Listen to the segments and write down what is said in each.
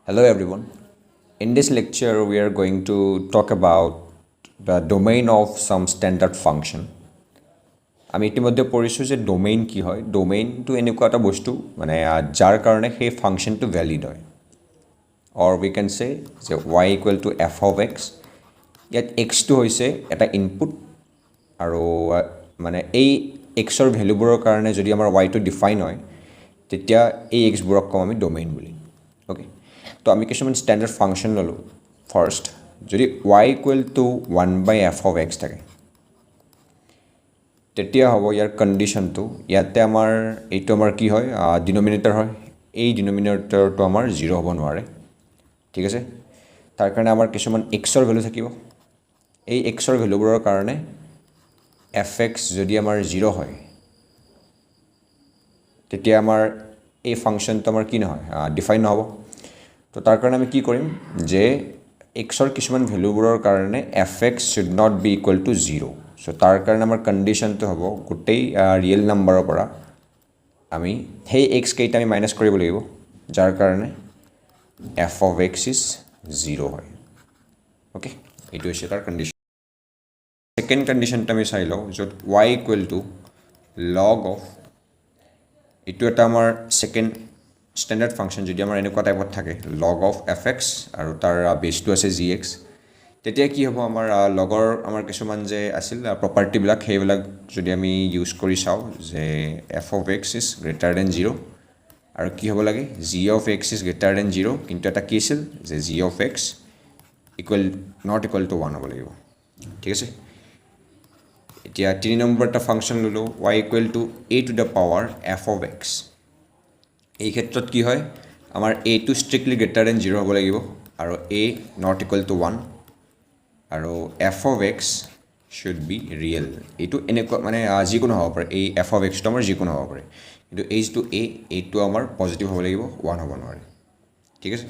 Hello everyone. In this lecture, we are going to talk about the domain of some standard function. আমি ইতিমধ্যে পঢ়িছোঁ যে domain কি হয় ডোমেইনটো এনেকুৱা এটা বস্তু মানে যাৰ কাৰণে সেই ফাংচনটো ভ্যালিড হয় অৰ উই কেন সে যে y equal two f of x ইয়াত এক্সটো হৈছে এটা ইনপুট আৰু মানে এই এক্সৰ ভ্যালুবোৰৰ কাৰণে যদি আমাৰ yটো ডিফাইন হয় তেতিয়া এই এক্সবোৰক কম আমি ডোমেইন বুলি ওকে তো আমি কিছুমান স্ট্যান্ডাৰ্ড ফাংশন ললো ফাৰ্স্ট যদি y equal two 1/f of x থাকে তেতিয়া হ'ব ইয়াৰ কণ্ডিশ্যনটো ইয়াতে আমাৰ এইটো আমাৰ কি হয় ডিনোমিনেটৰ হয় এই ডিনোমিনেটৰটো আমাৰ 0 হ'ব নোৱাৰে ঠিক আছে তাৰ কাৰণে আমাৰ কিছুমান xৰ ভ্যালু থাকিব এই xৰ ভ্যালুবোৰৰ কাৰণে fx যদি আমাৰ 0 হয় তেতিয়া আমাৰ এই ফাংশনটো আমাৰ কি নহয় ডিফাইন নহব তো তাৰ কাৰণে আমি কি কৰিম যে xৰ কিছুমান ভ্যালুবোৰৰ কাৰণে fx should not be equal to 0 so তাৰ কাৰণে আমাৰ কণ্ডিশ্যনটো হ'ব গোটেই ৰিয়েল নাম্বাৰৰ পৰা আমি সেই x কেইটা আমি মাইনাস কৰিব লাগিব যাৰ কাৰণে f of x is 0 হয় ওকে এইটো হৈছে তাৰ কণ্ডিশ্যন সেকেন্ড কণ্ডিশ্যনটো আমি চাই লওঁ য'ত y equal two log of এইটো এটা আমাৰ সেকেন্ড স্ট্যান্ডাৰ্ড ফাংশন যদি আমাৰ এনেকুৱা টাইপত থাকে log of fx আৰু তাৰ বেসটো আছে gx তেতিয়া কি হ'ব আমাৰ লগৰ আমাৰ কিছুমান যে আছিল প্ৰপাৰ্টি বিলাক হেইবিলাক যদি আমি ইউজ কৰি চাও যে f of x is greater than 0 আৰু কি হ'ব লাগে g of x is greater than 0 কিন্তু এটা কি আছিল যে g of x not equal to 1 হ'ব লাগিব ঠিক আছে এতিয়া 3 নম্বৰটা ফাংশন ললো y equal to a to the power f of x এই ক্ষেত্ৰত কি হয় আমাৰ a টো স্ট্ৰিক্টলি গ্ৰেটাৰ দেন 0 হ'ব লাগিব আৰু a not equal to 1 আৰু f of x should be real এইটো এনেকুৱা মানে যিকোনো হ'ব পাৰে এই f of x টো আমাৰ যিকোনো হ'ব পাৰে কিন্তু h to a টো আমাৰ পজিটিভ হ'ব লাগিব 1 হ'ব নোৱাৰে ঠিক আছে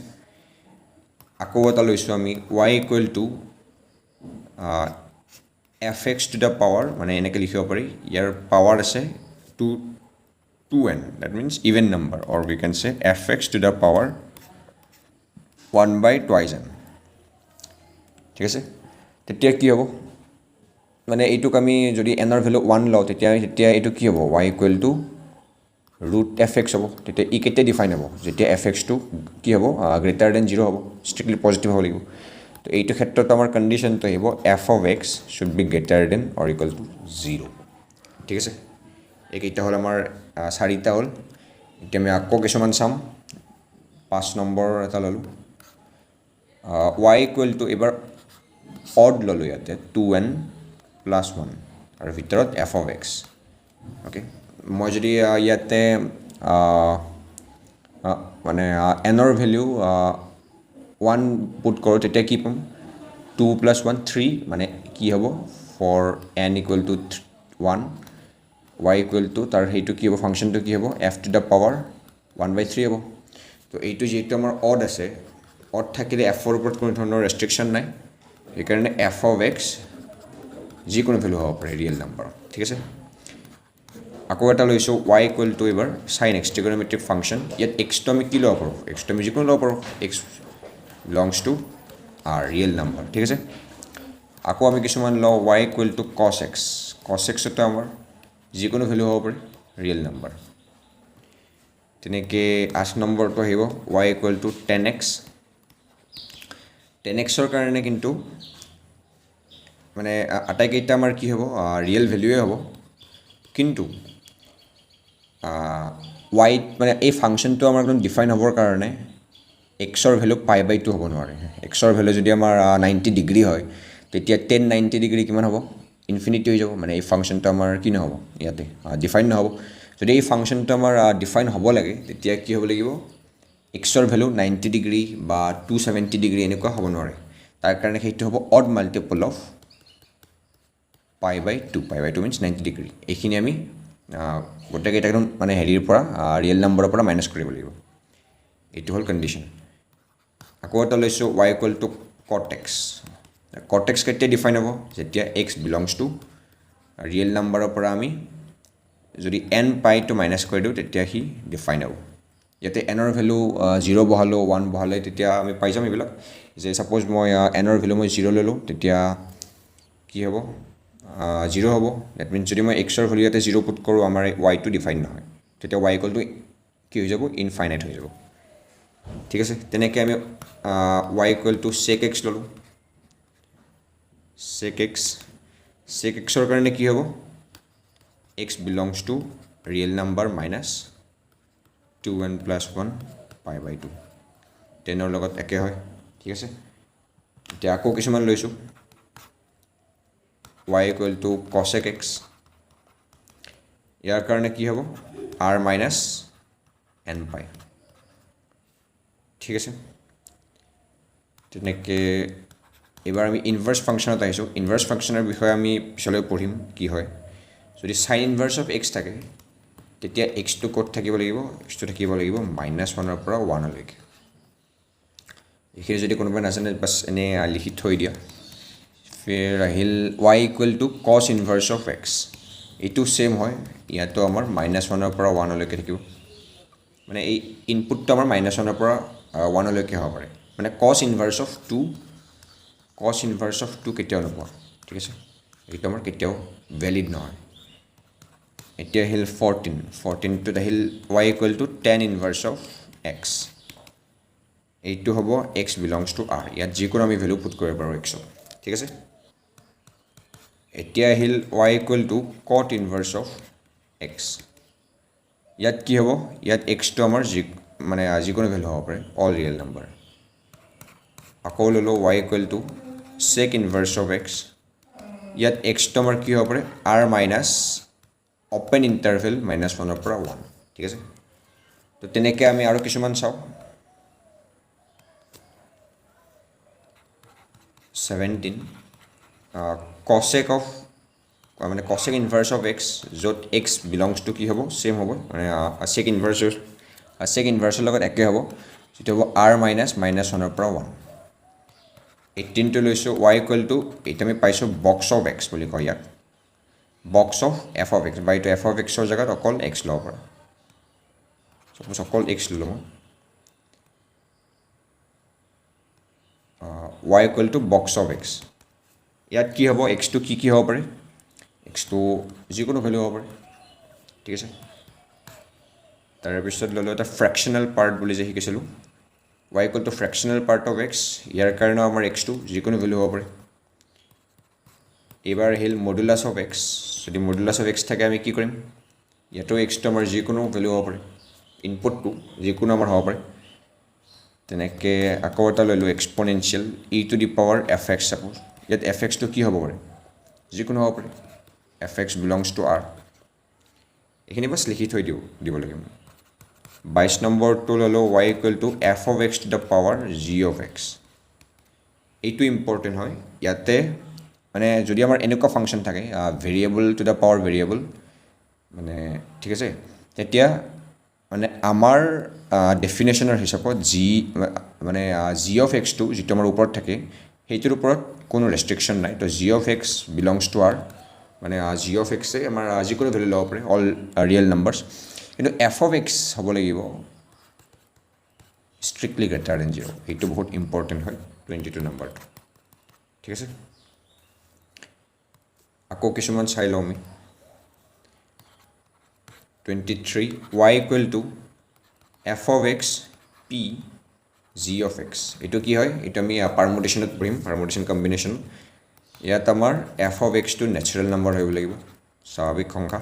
আকৌ এটা লৈছো আমি y equal to fx to the power মানে এনেকৈ লিখিব পাৰি ইয়াৰ পাৱাৰ আছে 2n that means even number or we can say fx to the power 1/2n ঠিক আছে তেতিয়া কি হ'ব মানে এইটোক আমি যদি n ৰ ভ্যালু 1 লও তেতিয়া এইটো কি হ'ব y equal to root fx হ'ব তেতিয়া ই কেতিয়া ডিফাইন হ'ব যেতিয়া fx টো কি হ'ব গ্ৰেটাৰ দেন 0 হ'ব স্ট্ৰিক্টলি পজিটিভ হ'ব লাগিব তো এইটো ক্ষেত্ৰত আমাৰ কণ্ডিশ্যনটো আহিব f of x should be greater than or equal to 0 ঠিক আছে এইকেইটা হ'ল আমাৰ চাৰিটা হ'ল এতিয়া আমি আকৌ কিছুমান চাম 5 নম্বৰ এটা ললো y equal to এবাৰ odd ললো ইয়াতে 2n plus 1 আৰু ভিতৰত f of x ওকে মই যদি ইয়াতে মানে n ৰ ভ্যালু 1 পুট কৰোঁ তেতিয়া কি পাম 2 plus 1 3 মানে কি হ'ব for n equal to 1 y equal to তাৰ হেইটো কি হ'ব ফাংশনটো কি হ'ব f to the power 1/3 হ'ব তো এইটো যেটো আমাৰ odd আছে odd থাকিলে f ৰ ওপৰত কোনো ধৰণৰ ৰেষ্ট্ৰিকশন নাই এই কাৰণে f of x যিকোনো ভ্যালু হ'ব পাৰে ৰিয়েল নাম্বাৰ ঠিক আছে আকৌ এটা লৈছো y equal to এবাৰ sin x trigonometric function ইয়াত x টো আমি কি ল'ব পাৰো x টো আমি যিকোনো ল'ব পাৰো x belongs to r real number ঠিক আছে আকৌ আমি কিছুমান লও y equal to cos x টো আমাৰ যিকোনো ভ্যালু হ'ব পাৰে ৰিয়েল নাম্বাৰ তেনেকে 8 নম্বৰটো আহিব y equal to 10x ৰ কাৰণে কিন্তু মানে আটাইকেইটা আমাৰ কি হ'ব ৰিয়েল ভ্যালুৱে হ'ব কিন্তু y মানে এই ফাংশনটো আমাৰ কোন ডিফাইন হ'বৰ কাৰণে x ৰ ভ্যালু π/2 হ'ব নোৱাৰে x ৰ ভ্যালু যদি আমাৰ 90 ডিগ্ৰী হয় তেতিয়া 10 90 ডিগ্ৰী কিমান হ'ব ইনফিনিটি হৈ যাব মানে এই ফাংশনটো আমাৰ কি নহব ইয়াতে ডিফাইন নহব যদি এই ফাংশনটো আমাৰ ডিফাইন হ'ব লাগে তেতিয়া কি হ'ব লাগিব x ৰ ভ্যালু 90 ডিগ্ৰী বা 270 ডিগ্ৰী এনেকুৱা হ'ব নোৱাৰে তাৰ কাৰণে সেইটো হ'ব odd multiple of π/2 means 90 degree এইখিনি আমি গোটেইকেইটা মানে হেৰিৰ পৰা ৰিয়েল নাম্বাৰৰ পৰা মাইনাস কৰিব লাগিব এইটো হ'ল কণ্ডিশ্যন আকৌ এটা লৈছো y equal to cot x কেতিয়া ডিফাইন হ'ব যেতিয়া x belongs to ৰিয়েল নাম্বাৰৰ পৰা আমি যদি n পাই to মাইনাস কৰি দিও তেতিয়া হি ডিফাইন হ'ব ইয়াতে এনৰ ভেলু 0 বহালোঁ 1 বহালে তেতিয়া আমি পাই যাম এইবিলাক যে ছাপ'জ মই এনৰ ভেলু মই 0 ল'লোঁ তেতিয়া কি হ'ব 0 হ'ব ডেট মিনছ যদি মই এক্সৰ ভেলু ইয়াতে 0 পুট কৰোঁ আমাৰ ৱাইটো ডিফাইন নহয় তেতিয়া ৱাই ইকুৱেল টু কি হৈ যাব ইনফাইনাইট হৈ যাব ঠিক আছে তেনেকৈ আমি Y equal to check X ল'লোঁ চেক এক্সৰ কাৰণে কি হ'ব X belongs to real number minus 2n + 1 pi by 2 10ৰ লগত একে হয় ঠিক আছে এতিয়া আকৌ কিছুমান লৈছোঁ y equal two cosec x ইয়াৰ কাৰণে কি হ'ব r মাইনাছ n পাই ঠিক আছে তেনেকৈ এবাৰ আমি ইনভাৰ্ছ ফাংচনত আহিছোঁ ইনভাৰ্ছ ফাংচনৰ বিষয়ে আমি পিছলৈ পঢ়িম কি হয় যদি চাইন ইনভাৰ্ছ অফ এক্স থাকে তেতিয়া এক্সটো ক'ত থাকিব লাগিব এক্সটো থাকিব লাগিব -1ৰ পৰা 1লৈকে এইখিনি যদি কোনোবাই নাজানে বাছ এনেই লিখি থৈ দিয়া ফিৰ আহিল y equal two cos inverse of x এইটো ছেইম হয় ইয়াতো আমাৰ -1ৰ পৰা 1লৈকে থাকিব মানে এই ইনপুটটো আমাৰ -1ৰ পৰা 1লৈকে হ'ব পাৰে মানে cos ইনভাৰ্ছ অফ 2 কেতিয়াও নোপোৱা ঠিক আছে এইটো আমাৰ কেতিয়াও ভেলিড নহয় এতিয়া আহিল 14টোত আহিল y equal two tan inverse of x এইটো হ'ব x বিলংছ টু r ইয়াত যিকোনো আমি ভেলু পুট কৰিব পাৰোঁ এক্সত ঠিক আছে এতিয়া আহিল y equal two cot inverse of x ইয়াত কি হ'ব ইয়াত এক্সটো আমাৰ মানে যিকোনো ভেলু হ'ব পাৰে অল ৰিয়েল নাম্বাৰ আকৌ ল'লোঁ y equal two sec inverse of x ইয়াত এক্সটো আমাৰ কি হ'ব পাৰে r মাইনাছ অপেন ইণ্টাৰভেল -1ৰ পৰা 1 ঠিক আছে তো তেনেকৈ আমি আৰু কিছুমান চাওঁ 17 cosec অফ মানে cosec ইনভাৰ্ছ অফ এক্স য'ত এক্স বিলংছ টু কি হ'ব ছেইম হ'ব মানে sec ইনভাৰ্ছৰ লগত একে হ'ব যিটো হ'ব r মাইনাছ -1ৰ পৰা 1 18টো লৈছোঁ y ইকুৱেল টু এইটো আমি পাইছোঁ বক্স অফ এক্স বুলি কয় ইয়াক box of F of x বা এইটো এফ অফ এক্সৰ জেগাত অকল এক্স ল'ব পাৰা চাপ'জ অকল এক্স ল'লোঁ মই y equal to box of x ইয়াত কি হ'ব এক্সটো কি হ'ব পাৰে এক্সটো যিকোনো ভেলু হ'ব পাৰে ঠিক আছে তাৰপিছত ল'লোঁ এটা ফ্ৰেকশ্যনেল পাৰ্ট বুলি যে শিকিছিলোঁ y equal to fractional part of x ইয়াৰ কাৰণেও আমাৰ এক্সটো যিকোনো ভেলু হ'ব পাৰে এইবাৰ আহিল মডুলাছ অফ এক্স যদি মডুলাছ অফ এক্স থাকে আমি কি কৰিম ইয়াতো এক্সটো আমাৰ যিকোনো ভেলু হ'ব পাৰে ইনপুটটো যিকোনো আমাৰ হ'ব পাৰে তেনেকৈ আকৌ এটা লৈলোঁ এক্সপনেনচিয়েল e to the power F x suppose ইয়াত এফ এক্সটো কি হ'ব পাৰে যিকোনো হ'ব পাৰে F x belongs to R এইখিনি বাছ লিখি থৈ দিব লাগিব 22 নম্বৰটো ল'লোঁ y equal to f of x to the power G of x এইটো ইম্পৰ্টেণ্ট হয় ইয়াতে মানে যদি আমাৰ এনেকুৱা ফাংচন থাকে variable to the power variable মানে ঠিক আছে তেতিয়া মানে আমাৰ ডেফিনেশ্যনৰ হিচাপত মানে জি অফ এক্সটো যিটো আমাৰ ওপৰত থাকে সেইটোৰ ওপৰত কোনো ৰেষ্ট্ৰিকশ্যন নাই তো G of x belongs to R মানে জি অফ এক্সে আমাৰ যিকোনো ভেলু ল'ব পাৰে অল ৰিয়েল নাম্বাৰছ কিন্তু এফ অফ এক্স হ'ব লাগিব ষ্ট্ৰিক্টলি গ্ৰেটাৰ দেন 0 এইটো বহুত ইম্পৰ্টেণ্ট হয় 22 নম্বৰটো ঠিক আছে আকৌ কিছুমান চাই লওঁ আমি 23 y equal to f of x P G of x এইটো কি হয় এইটো আমি পাৰমুটেশ্যনত পঢ়িম পাৰমুটেশ্যন কম্বিনেশ্যন ইয়াত আমাৰ এফ অফ এক্সটো নেচাৰেল নাম্বাৰ হ'ব লাগিব স্বাভাৱিক সংখ্যা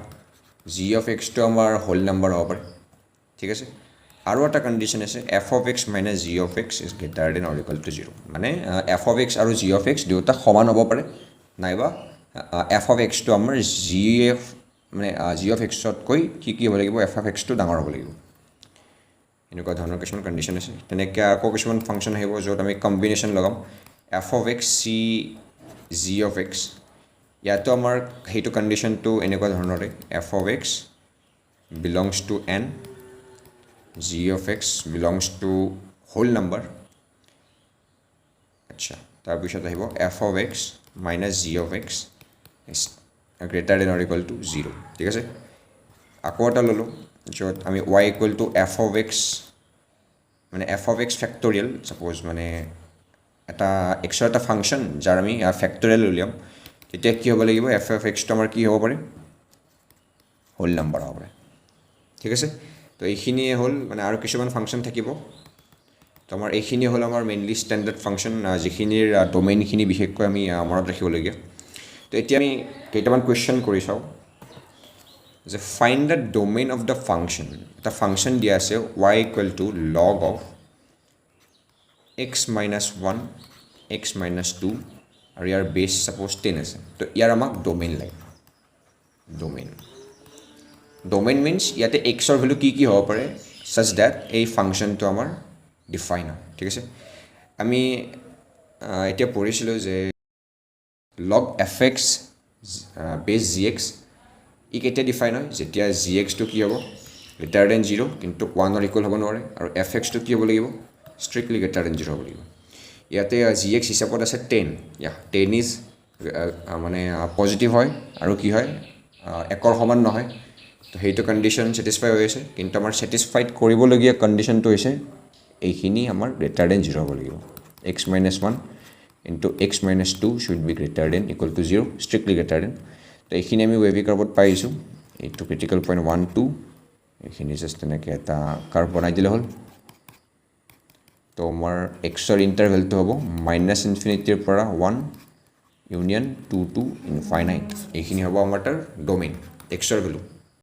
জি অফ এক্সটো আমাৰ হোল নাম্বাৰ হ'ব পাৰে ঠিক আছে আৰু এটা কণ্ডিশ্যন আছে F of x minus G of X is greater than or equal to 0 মানে এফ অফ এক্স আৰু জি অফ এক্স দুয়োটা সমান হ'ব পাৰে নাইবা এফ অফ এক্সটো আমাৰ জি অফ এক্সতকৈ কি হ'ব লাগিব এফ অফ এক্সটো ডাঙৰ হ'ব লাগিব এনেকুৱা ধৰণৰ কিছুমান কণ্ডিশ্যন আছে তেনেকৈ আকৌ কিছুমান ফাংচন আহিব য'ত আমি কম্বিনেশ্যন লগাম এফ অফ এক্স চি জি অফ এক্স ইয়াতো আমাৰ সেইটো কণ্ডিশ্যনটো এনেকুৱা ধৰণৰে f of x belongs to N g of x belongs to whole number আচ্ছা তাৰপিছত আহিব f of x minus G of x greater than or equal to 0 ঠিক আছে আকৌ এটা ল'লোঁ য'ত আমি y equal to f of x মানে F of x factorial suppose মানে এটা এক্সৰ এটা ফাংচন যাৰ আমি ফেক্টৰিয়েল উলিয়াম তেতিয়া কি হ'ব লাগিব এফ অফ এক্সটো আমাৰ কি হ'ব পাৰে হোল নাম্বাৰ হ'ব পাৰে ঠিক আছে তো এইখিনিয়ে হ'ল মানে আৰু কিছুমান ফাংচন থাকিব তো আমাৰ এইখিনি হ'ল আমাৰ মেইনলি ষ্টেণ্ডাৰ্ড ফাংচন যিখিনিৰ ডমেইনখিনি বিশেষকৈ আমি মনত ৰাখিবলগীয়া তো এতিয়া আমি কেইটামান কুৱেশ্যন কৰি চাওঁ যে find the domain of the function এটা ফাংচন দিয়া আছে y equal two log of x minus 1 x minus 2 আৰু ইয়াৰ বেছ ছাপ'জ 10 আছে তো ইয়াৰ আমাক ডমেইন লাগে ডমেইন মিনছ ইয়াতে এক্সৰ ভেলু কি হ'ব পাৰে ছাচ ডেট এই ফাংচনটো আমাৰ ডিফাইন হয় ঠিক আছে আমি এতিয়া পঢ়িছিলোঁ যে লগ এফ এক্স বেছ জি এক্স ই কেতিয়া ডিফাইন হয় যেতিয়া জি এক্সটো কি হ'ব গ্ৰেটাৰ দেন 0 কিন্তু 1 ইকুৱেল হ'ব নোৱাৰে আৰু এফ এক্সটো কি হ'ব লাগিব ষ্ট্ৰিক্টলি গ্ৰেটাৰ দেন 0 হ'ব লাগিব ইয়াতে জি এক্স হিচাপত আছে 10 10 ইজ মানে পজিটিভ হয় আৰু কি হয় একৰ সমান নহয় তো সেইটো কণ্ডিশ্যন ছেটিছফাই হৈ আছে কিন্তু আমাৰ ছেটিছফাইড কৰিবলগীয়া কণ্ডিশ্যনটো হৈছে এইখিনি আমাৰ গ্ৰেটাৰ দেন 0 হ'ব লাগিব x minus 1 into x minus 2 should be greater than equal to 0 strictly greater than তো এইখিনি আমি ৱেভি কাৰ্ভত পাইছোঁ এইটো ক্ৰিটিকেল পইণ্ট 1 2 এইখিনি জাষ্ট তেনেকৈ এটা কাৰ্ভ বনাই দিলে হ'ল তো আমাৰ এক্সৰ ইণ্টাৰভেলটো হ'ব মাইনাছ ইনফিনিটিৰ পৰা 1 ইউনিয়ন 2 টু ইনফাইনাইট এইখিনি হ'ব আমাৰ তাৰ ডমেইন এক্সৰ ভেলু